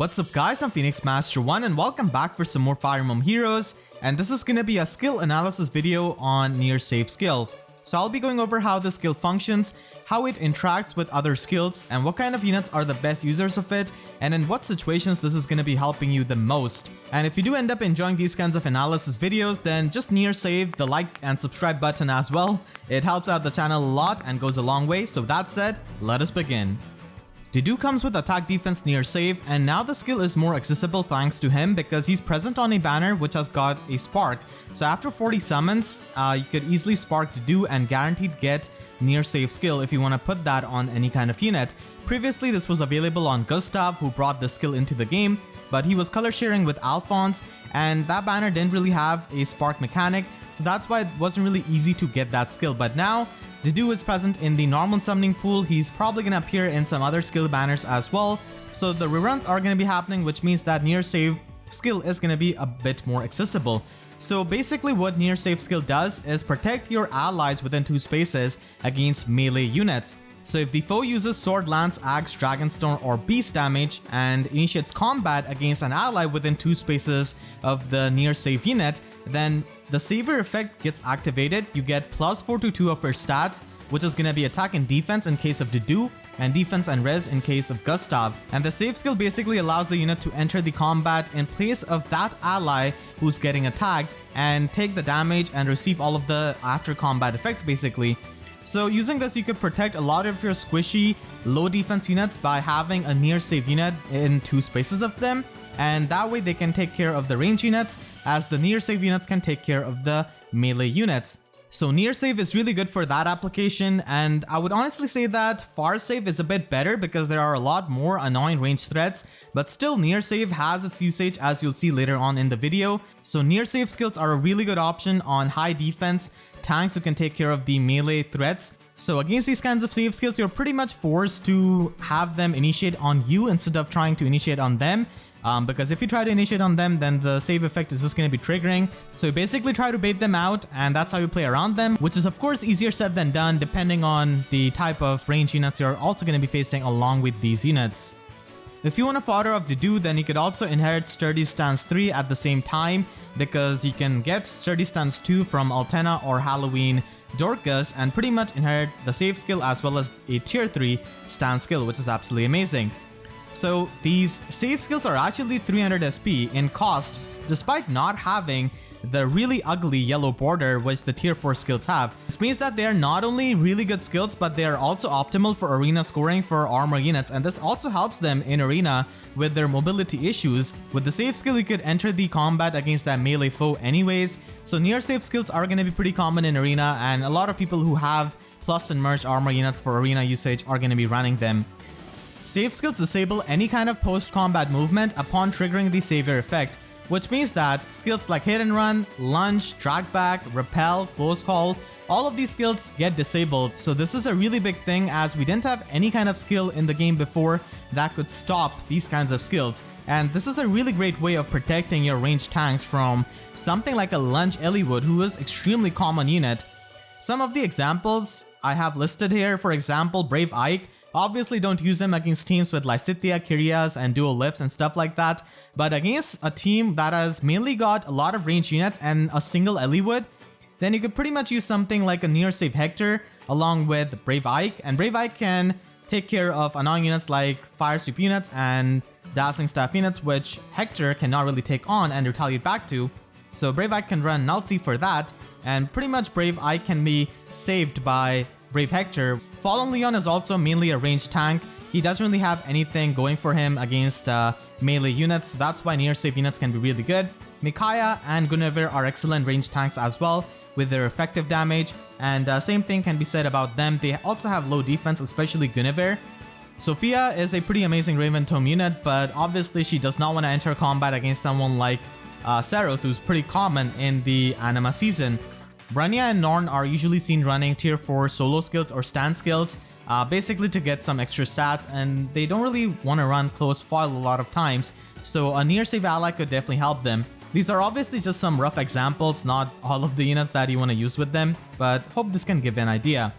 What's up guys, I'm Phoenix Master 1 and welcome back for some more Fire Emblem Heroes, and this is gonna be a skill analysis video on near save skill. So I'll be going over how the skill functions, how it interacts with other skills, and what kind of units are the best users of it, and in what situations this is gonna be helping you the most. And if you do end up enjoying these kinds of analysis videos, then just near save the like and subscribe button as well. It helps out the channel a lot and goes a long way. So that said, let us begin. Dedue comes with attack defense near save, and now the skill is more accessible thanks to him because he's present on a banner which has got a spark. So after 40 summons, you could easily spark Dedue and guaranteed get near save skill if you want to put that on any kind of unit. Previously this was available on Gustav, who brought the skill into the game, but he was color sharing with Alphonse and that banner didn't really have a spark mechanic, so that's why it wasn't really easy to get that skill. But now Dedue is present in the normal summoning pool. He's probably gonna appear in some other skill banners as well, so the reruns are gonna be happening, which means that near save skill is gonna be a bit more accessible. So basically what near save skill does is protect your allies within 2 spaces against melee units. So if the foe uses Sword, Lance, Axe, Dragonstone or Beast damage and initiates combat against an ally within 2 spaces of the near save unit, then the saver effect gets activated. You get +4 to 2 of her stats, which is gonna be attack and defense in case of Dedue, and defense and res in case of Gustav. And the save skill basically allows the unit to enter the combat in place of that ally who's getting attacked and take the damage and receive all of the after combat effects basically. So using this, you could protect a lot of your squishy low defense units by having a near save unit in 2 spaces of them, and that way they can take care of the range units as the near save units can take care of the melee units. So near save is really good for that application, and I would honestly say that far save is a bit better because there are a lot more annoying range threats, but still near save has its usage as you'll see later on in the video. So near save skills are a really good option on high defense tanks who can take care of the melee threats. So against these kinds of save skills, you're pretty much forced to have them initiate on you instead of trying to initiate on them. Because if you try to initiate on them, then the save effect is just going to be triggering. So you basically try to bait them out, and that's how you play around them, which is of course easier said than done depending on the type of range units you're also going to be facing along with these units. If you want to fodder up Dedue, then you could also inherit Sturdy Stance 3 at the same time, because you can get Sturdy Stance 2 from Altena or Halloween Dorcas and pretty much inherit the save skill as well as a tier 3 stance skill, which is absolutely amazing. So these save skills are actually 300 SP in cost despite not having the really ugly yellow border which the tier 4 skills have. This means that they are not only really good skills, but they are also optimal for arena scoring for armor units, and this also helps them in arena with their mobility issues. With the save skill, you could enter the combat against that melee foe anyways, so near save skills are going to be pretty common in arena, and a lot of people who have plus and merge armor units for arena usage are going to be running them. Save skills disable any kind of post-combat movement upon triggering the savior effect, which means that skills like hit and run, lunge, drag back, repel, close call, all of these skills get disabled. So this is a really big thing as we didn't have any kind of skill in the game before that could stop these kinds of skills. And this is a really great way of protecting your ranged tanks from something like a lunge Eliwood, who is extremely common unit. Some of the examples I have listed here, for example, Brave Ike. Obviously don't use them against teams with Lysithea, Kyrias, and dual lifts and stuff like that, but against a team that has mainly got a lot of range units and a single Eliwood, then you could pretty much use something like a near save Hector along with Brave Ike, and Brave Ike can take care of annoying units like Fire Sweep units and Dazzling Staff units, which Hector cannot really take on and retaliate back to. So Brave Ike can run Nulcy for that, and pretty much Brave Ike can be saved by Brave Hector. Fallen Leon is also mainly a ranged tank. He doesn't really have anything going for him against melee units, so that's why near save units can be really good. Micaiah and Guinevere are excellent ranged tanks as well with their effective damage, and same thing can be said about them. They also have low defense, especially Guinevere. Sophia is a pretty amazing Raven Tome unit, but obviously she does not want to enter combat against someone like Saros, who's pretty common in the Anima season. Branya and Norn are usually seen running tier 4 solo skills or stand skills, basically to get some extra stats, and they don't really want to run close foil a lot of times, so a near save ally could definitely help them. These are obviously just some rough examples, not all of the units that you want to use with them, but hope this can give an idea.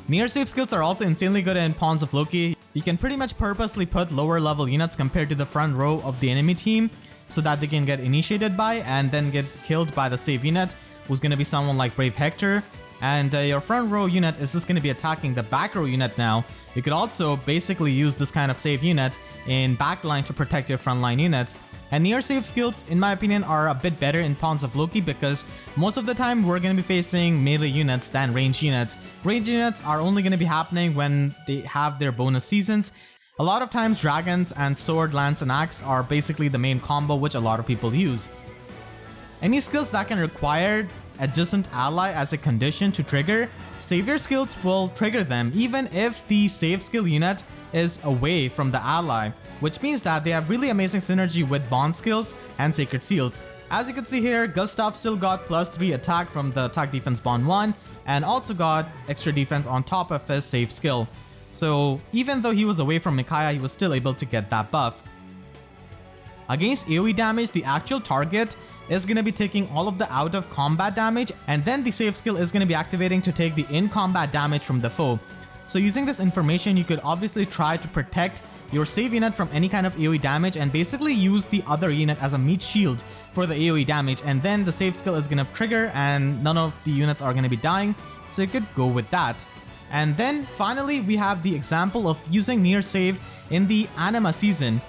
Near save skills are also insanely good in Pawns of Loki. you can pretty much purposely put lower level units compared to the front row of the enemy team so that they can get initiated by and then get killed by the save unit, who's going to be someone like Brave Hector. And your front row unit is just going to be attacking the back row unit now. You could also basically use this kind of save unit in backline to protect your frontline units. And near save skills, in my opinion, are a bit better in Pawns of Loki because most of the time we're going to be facing melee units than range units. Range units are only going to be happening when they have their bonus seasons. A lot of times dragons and sword, lance and axe are basically the main combo which a lot of people use. Any skills that can require adjacent ally as a condition to trigger, savior skills will trigger them even if the save skill unit is away from the ally, which means that they have really amazing synergy with bond skills and sacred seals. As you can see here, Gustav still got +3 attack from the attack defense bond 1 and also got extra defense on top of his save skill. So even though he was away from Micaiah, he was still able to get that buff. Against AoE damage, the actual target is going to be taking all of the out of combat damage, and then the save skill is going to be activating to take the in combat damage from the foe. So using this information, you could obviously try to protect your save unit from any kind of AoE damage and basically use the other unit as a meat shield for the AoE damage, and then the save skill is going to trigger and none of the units are going to be dying, so you could go with that. And then finally we have the example of using near save in the Anima season.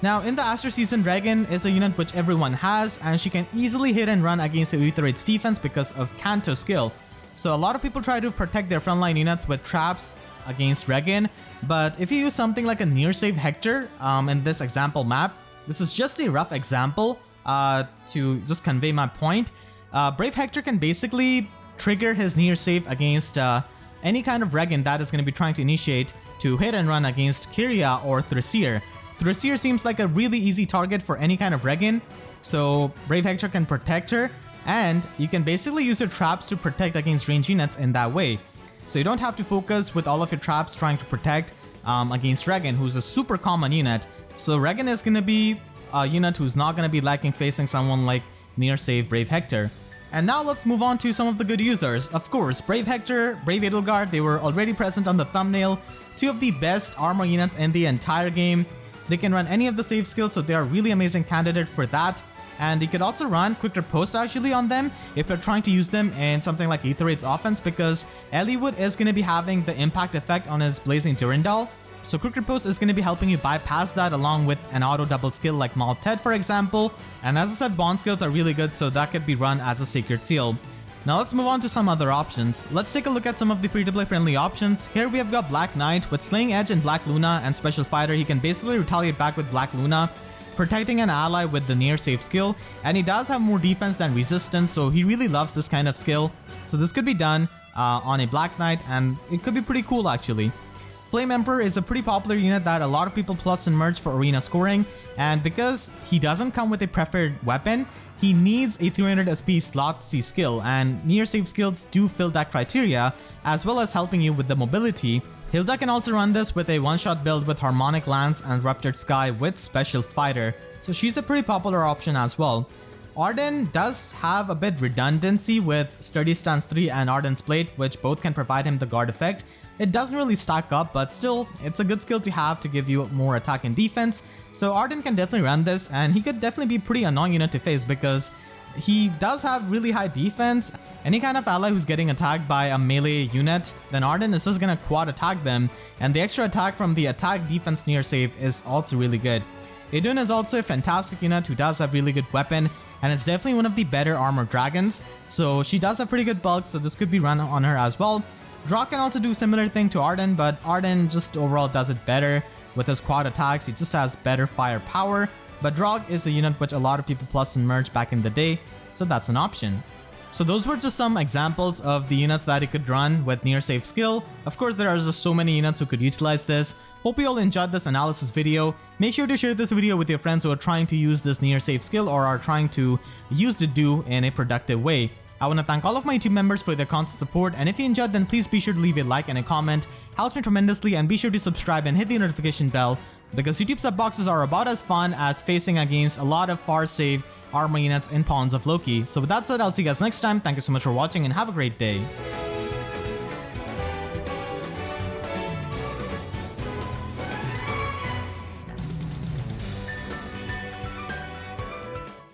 Now in the Aster season, Reginn is a unit which everyone has, and she can easily hit and run against the Aether's defense because of Kanto skill. So a lot of people try to protect their frontline units with traps against Reginn, but if you use something like a near save Hector in this example map, this is just a rough example to just convey my point. Brave Hector can basically trigger his near save against any kind of Reginn that is going to be trying to initiate to hit and run against Kyria or Thracier. Thracier seems like a really easy target for any kind of Reginn, so Brave Hector can protect her, and you can basically use your traps to protect against range units in that way. So you don't have to focus with all of your traps trying to protect against Reginn, who's a super common unit. So Reginn is going to be a unit who's not going to be liking facing someone like near save Brave Hector. And now let's move on to some of the good users. Of course, Brave Hector, Brave Edelgard, they were already present on the thumbnail. Two of the best armor units in the entire game. They can run any of the save skills, so they are a really amazing candidate for that. And you could also run Quick Riposte actually on them if you're trying to use them in something like Aether's offense, because Eliwood is going to be having the impact effect on his Blazing Durandal. So Quick Riposte is going to be helping you bypass that along with an auto double skill like Mob Ted for example. And as I said, bond skills are really good, so that could be run as a Sacred Seal. Now let's move on to some other options. Let's take a look at some of the free-to-play friendly options. Here we have got Black Knight with Slaying Edge and Black Luna and Special Fighter. He can basically retaliate back with Black Luna, protecting an ally with the near save skill, and he does have more defense than resistance, so he really loves this kind of skill. So this could be done on a Black Knight, and it could be pretty cool actually. Flame Emperor is a pretty popular unit that a lot of people plus and merge for arena scoring, and because he doesn't come with a preferred weapon, he needs a 300 SP slot C skill, and near save skills do fill that criteria, as well as helping you with the mobility. Hilda can also run this with a one-shot build with Harmonic Lance and Ruptured Sky with Special Fighter, so she's a pretty popular option as well. Arden does have a bit redundancy with Sturdy Stance 3 and Arden's Blade, which both can provide him the guard effect. It doesn't really stack up, but still, it's a good skill to have to give you more attack and defense. So Arden can definitely run this, and he could definitely be pretty annoying unit to face because he does have really high defense. Any kind of ally who's getting attacked by a melee unit, then Arden is just gonna quad attack them, and the extra attack from the attack defense near save is also really good. Idun is also a fantastic unit who does have really good weapon, and it's definitely one of the better armored dragons, so she does have pretty good bulk, so this could be run on her as well. Draw can also do similar thing to Arden, but Arden just overall does it better with his quad attacks. He just has better firepower, but Drog is a unit which a lot of people plus and merge back in the day, so that's an option. So those were just some examples of the units that you could run with near save skill. Of course, there are just so many units who could utilize this. Hope you all enjoyed this analysis video. Make sure to share this video with your friends who are trying to use this near save skill or are trying to use Dedue in a productive way. I want to thank all of my YouTube members for their constant support, and if you enjoyed, then please be sure to leave a like and a comment. Helps me tremendously, and be sure to subscribe and hit the notification bell because YouTube sub boxes are about as fun as facing against a lot of far save armor units in Pawns of Loki. So with that said, I'll see you guys next time. Thank you so much for watching and have a great day.